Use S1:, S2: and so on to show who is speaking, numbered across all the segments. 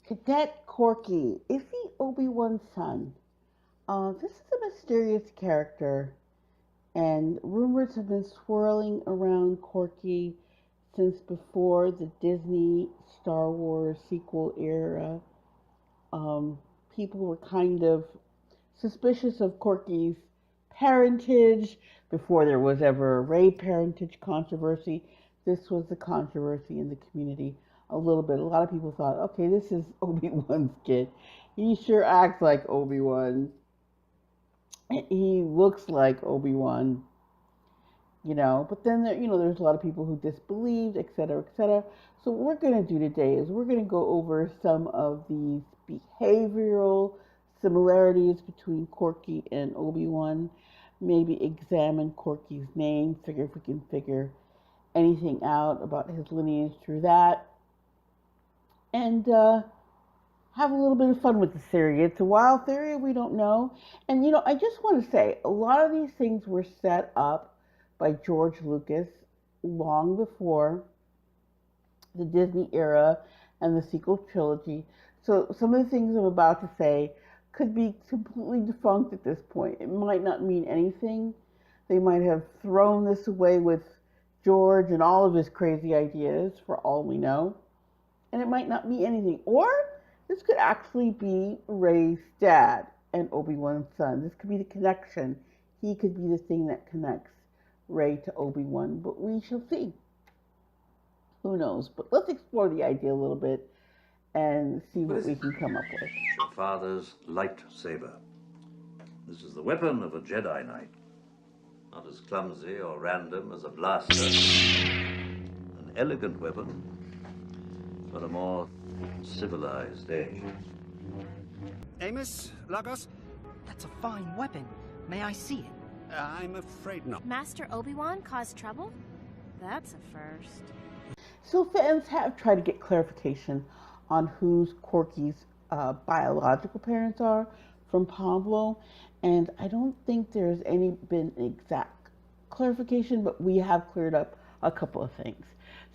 S1: Cadet Korkie. Is he Obi-Wan's son? This is a mysterious character, and rumors have been swirling around Korkie since before the Disney Star Wars sequel era. Um, People were kind of suspicious of Korkie's parentage before there was ever a Rey parentage controversy. This was the controversy in the community a little bit. A lot of people thought, okay, this is Obi-Wan's kid. He sure acts like Obi-Wan. He looks like Obi-Wan, But then there's a lot of people who disbelieved, et cetera, et cetera. So what we're going to do today is we're going to go over some of these behavioral similarities between Korkie and Obi-Wan. Maybe examine Korkie's name, figure if we can figure anything out about his lineage through that, and have a little bit of fun with the theory. It's a wild theory, we don't know. And I just want to say, a lot of these things were set up by George Lucas long before the Disney era and the sequel trilogy. So some of the things I'm about to say could be completely defunct at this point. It might not mean anything. They might have thrown this away with George and all of his crazy ideas, for all we know. And it might not mean anything. Or this could actually be Rey's dad and Obi-Wan's son. This could be the connection. He could be the thing that connects Rey to Obi-Wan. But we shall see. Who knows? But let's explore the idea a little bit and see what we can come up with.
S2: Your father's lightsaber. This is the weapon of a Jedi Knight. Not as clumsy or random as a blaster. An elegant weapon for a more civilized age.
S3: Amos, Lagos?
S4: That's a fine weapon. May I see it?
S3: I'm afraid not.
S5: Master Obi-Wan caused trouble? That's a first.
S1: So fans have tried to get clarification on whose Korkie's biological parents are from Pablo, and I don't think there's been exact clarification, but we have cleared up a couple of things.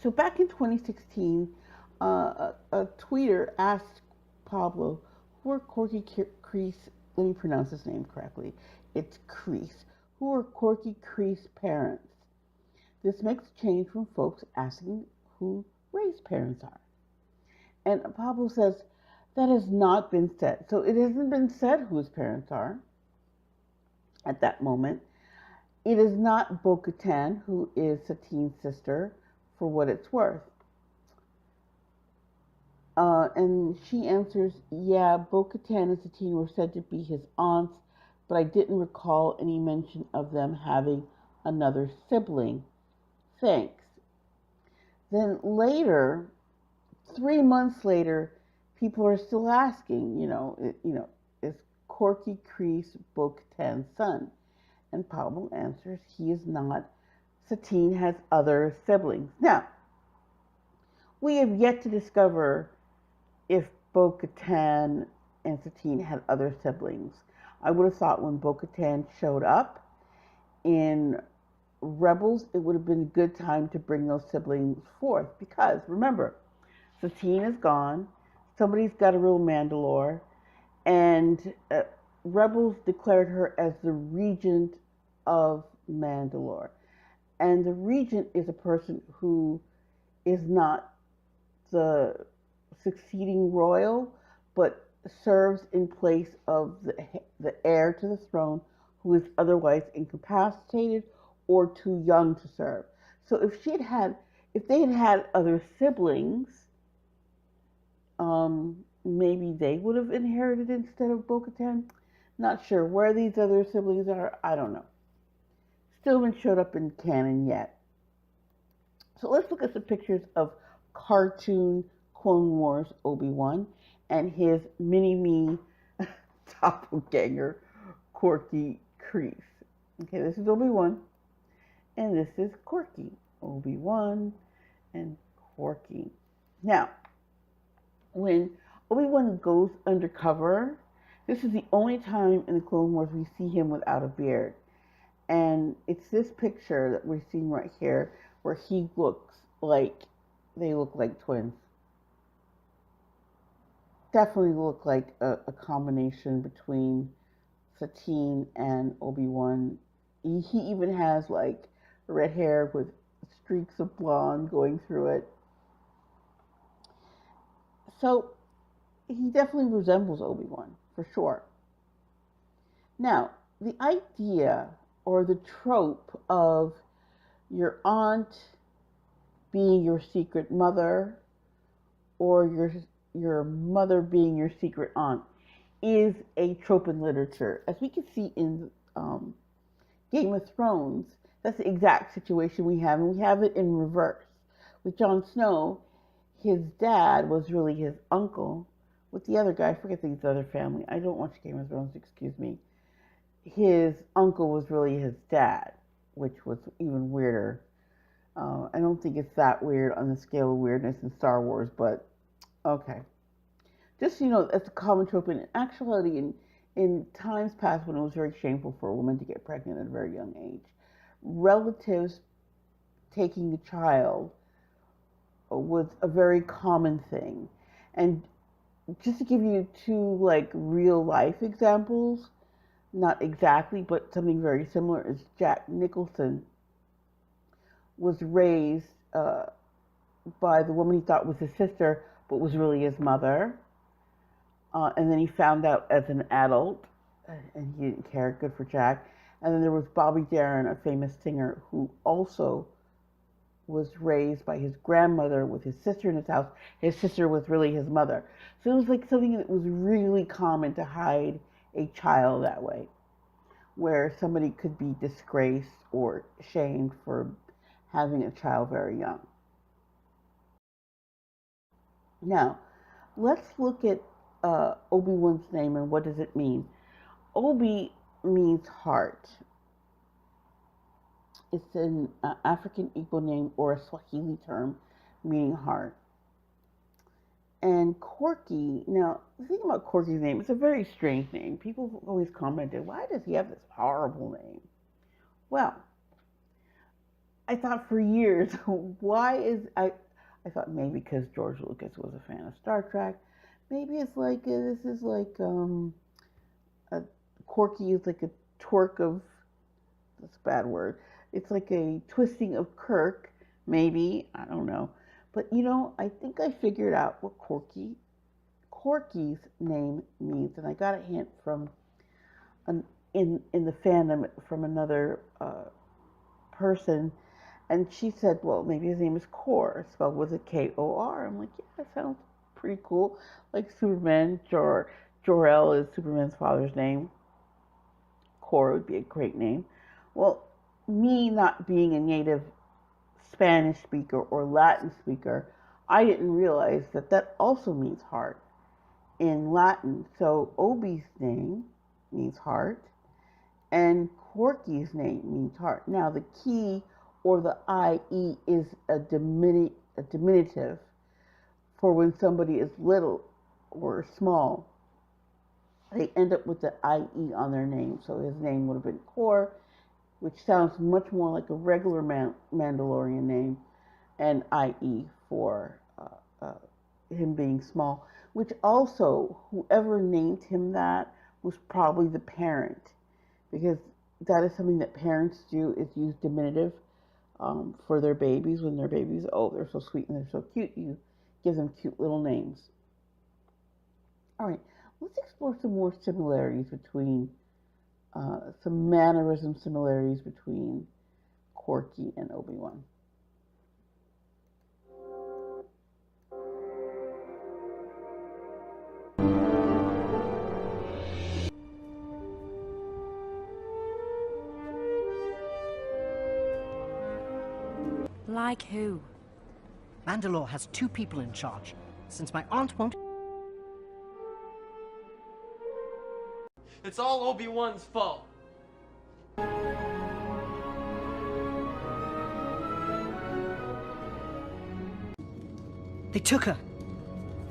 S1: So back in 2016, a tweeter asked Pablo, who are Korkie Kryze, let me pronounce his name correctly, it's Kryze, who are Korkie Kryze's parents? This makes a change from folks asking who Rey's parents are. And Pablo says, that has not been said. So it hasn't been said who his parents are at that moment. It is not Bo-Katan, who is Satine's sister, for what it's worth. And she answers, yeah, Bo-Katan and Satine were said to be his aunts, but I didn't recall any mention of them having another sibling. Thanks. Then later, 3 months later, people are still asking, is Korkie Kryze Bo-Katan's son? And Pablo answers, he is not. Satine has other siblings. Now, we have yet to discover if Bo-Katan and Satine had other siblings. I would have thought when Bo-Katan showed up in Rebels, it would have been a good time to bring those siblings forth. Because, remember, Satine is gone. Somebody's got to rule Mandalore. And Rebels declared her as the regent of Mandalore. And the regent is a person who is not the succeeding royal, but serves in place of the heir to the throne who is otherwise incapacitated or too young to serve. So if they had had other siblings, maybe they would have inherited instead of Bo-Katan. Not sure where these other siblings are. I don't know. Still haven't showed up in canon yet. So let's look at some pictures of cartoon Clone Wars Obi-Wan and his mini-me doppelganger Korkie Kryze. Okay, this is Obi-Wan, and this is Korkie. Obi-Wan and Korkie. Now, when Obi-Wan goes undercover, this is the only time in the Clone Wars we see him without a beard. And it's this picture that we're seeing right here where they look like twins. definitely look like a combination between Satine and Obi Wan. He even has like red hair with streaks of blonde going through it. So he definitely resembles Obi Wan for sure. Now, the idea or the trope of your aunt being your secret mother or your mother being your secret aunt is a trope in literature. As we can see in Game of Thrones, that's the exact situation we have, and we have it in reverse. With Jon Snow, his dad was really his uncle. With the other guy, I forget the other family. I don't watch Game of Thrones, excuse me. His uncle was really his dad, which was even weirder. I don't think it's that weird on the scale of weirdness in Star Wars, but okay. Just so you know, that's a common trope. In actuality, in times past when it was very shameful for a woman to get pregnant at a very young age, relatives taking the child was a very common thing. And just to give you two like real life examples, not exactly, but something very similar, is Jack Nicholson was raised by the woman he thought was his sister, but was really his mother. And then he found out as an adult, and he didn't care. Good for Jack. And then there was Bobby Darin, a famous singer, who also was raised by his grandmother with his sister in his house. His sister was really his mother. So it was like something that was really common to hide a child that way, where somebody could be disgraced or shamed for having a child very young. Now, let's look at Obi-Wan's name and what does it mean. Obi means heart. It's an African Igbo name or a Swahili term meaning heart. And Korkie, now the thing about Korkie's name, it's a very strange name. People always commented, why does he have this horrible name? Well, I thought for years, I thought maybe because George Lucas was a fan of Star Trek. Maybe it's like, this is like, Korkie is like a twerk of, that's a bad word. It's like a twisting of Kirk, maybe, I don't know. But you know, I think I figured out what Korkie's name means, and I got a hint from, in the fandom from another person, and she said, well, maybe his name is Kor, spelled with a K-O-R. I'm like, yeah, that sounds pretty cool. Like Superman, Jor-El is Superman's father's name. Kor would be a great name. Well, me not being a native Spanish speaker or Latin speaker, I didn't realize that that also means heart in Latin. So Obi's name means heart, and Korkie's name means heart. Now the key or the IE is a diminutive for when somebody is little or small. They end up with the IE on their name. So his name would have been Kor, which sounds much more like a regular Mandalorian name, and IE for him being small, which also, whoever named him that was probably the parent, because that is something that parents do, is use diminutive for their babies when their babies, oh, they're so sweet and they're so cute, you give them cute little names. All right, let's explore some more similarities between, some mannerism similarities between Korkie and Obi-Wan.
S5: Like who?
S4: Mandalore has 2 people in charge. Since my aunt won't...
S3: It's all Obi-Wan's fault.
S4: They took her.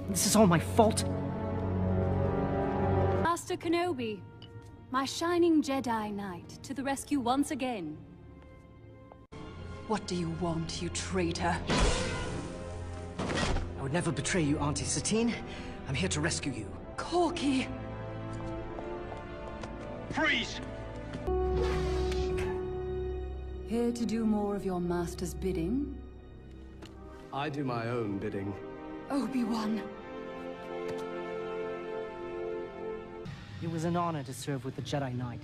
S4: This is all my fault.
S6: Master Kenobi, my shining Jedi Knight, to the rescue once again.
S7: What do you want, you traitor?
S4: I would never betray you, Auntie Satine. I'm here to rescue you.
S6: Korkie!
S7: Freeze!
S6: Here to do more of your master's bidding?
S8: I do my own bidding.
S6: Obi Wan.
S4: It was an honor to serve with the Jedi Knight.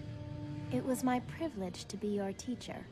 S5: It was my privilege to be your teacher.